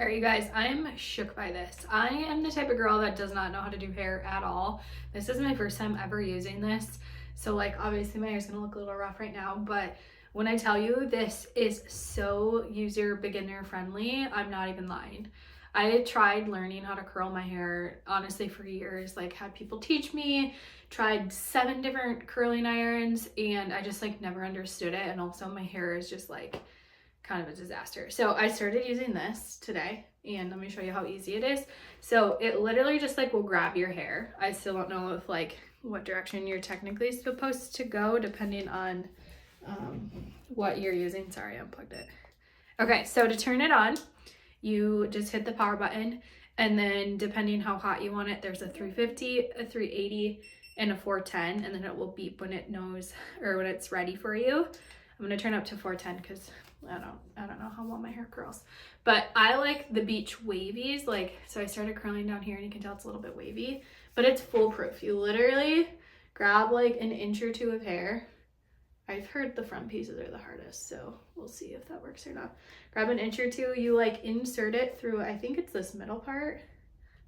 All right, you guys, I'm shook by this. I am the type of girl that does not know how to do hair at all. This is my first time ever using this. So like obviously my hair's gonna look a little rough right now, but when I tell you this is so user beginner friendly, I'm not even lying. I tried learning how to curl my hair honestly for years, like had people teach me, tried 7 different curling irons, and I just like never understood it. And also my hair is just like kind of a disaster. So I started using this today, and let me show you how easy it is. So it literally just like will grab your hair. I still don't know if like what direction you're technically supposed to go depending on what you're using. Sorry, I unplugged it. Okay, so to turn it on, you just hit the power button, and then depending how hot you want it, there's a 350, a 380, and a 410, and then it will beep when it knows or when it's ready for you. I'm gonna turn up to 410 because I don't know how well my hair curls, but I like the beach wavies. Like, so I started curling down here and you can tell it's a little bit wavy, but it's foolproof. You literally grab like an inch or two of hair. I've heard the front pieces are the hardest, so we'll see if that works or not. Grab an inch or two, you like insert it through, I think it's this middle part.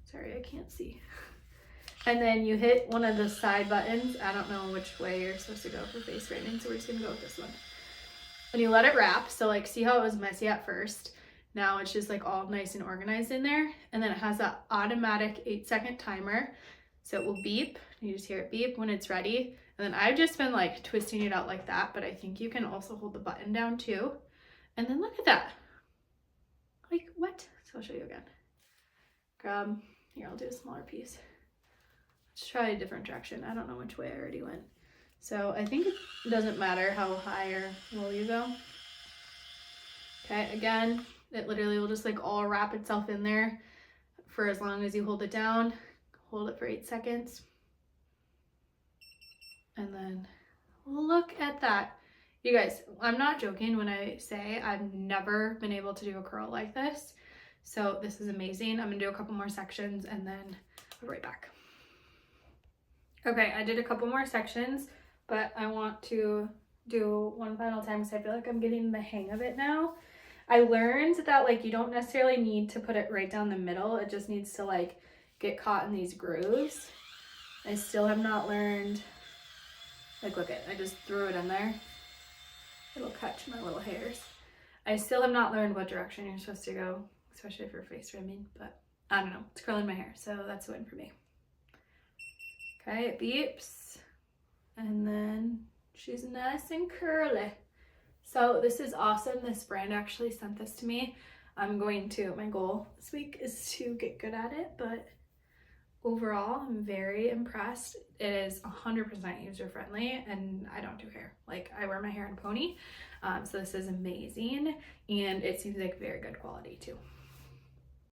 Sorry, I can't see. And then you hit one of the side buttons. I don't know which way you're supposed to go for face straightening, so we're just gonna go with this one. And you let it wrap. So like, see how it was messy at first? Now it's just like all nice and organized in there. And then it has that automatic 8-second timer. So it will beep. You just hear it beep when it's ready. And then I've just been like twisting it out like that, but I think you can also hold the button down too. And then look at that. Like what? So I'll show you again. Grab, here, I'll do a smaller piece. Let's try a different direction. I don't know which way I already went. So I think it doesn't matter how high or low you go. Okay, again, it literally will just like all wrap itself in there for as long as you hold it down. Hold it for 8 seconds. And then look at that. You guys, I'm not joking when I say I've never been able to do a curl like this. So this is amazing. I'm gonna do a couple more sections and then I'll be right back. Okay, I did a couple more sections, but I want to do one final time because I feel like I'm getting the hang of it now. I learned that like you don't necessarily need to put it right down the middle. It just needs to like get caught in these grooves. I still have not learned, like look at, I just threw it in there. It'll catch my little hairs. I still have not learned what direction you're supposed to go, especially for face rimming, but I don't know, it's curling my hair, so that's the win for me. Okay, it beeps, and then she's nice and curly. So this is awesome. This brand actually sent this to me. My goal this week is to get good at it, but overall, I'm very impressed. It is 100% user friendly, and I don't do hair. Like, I wear my hair in a pony, so this is amazing, and it seems like very good quality too.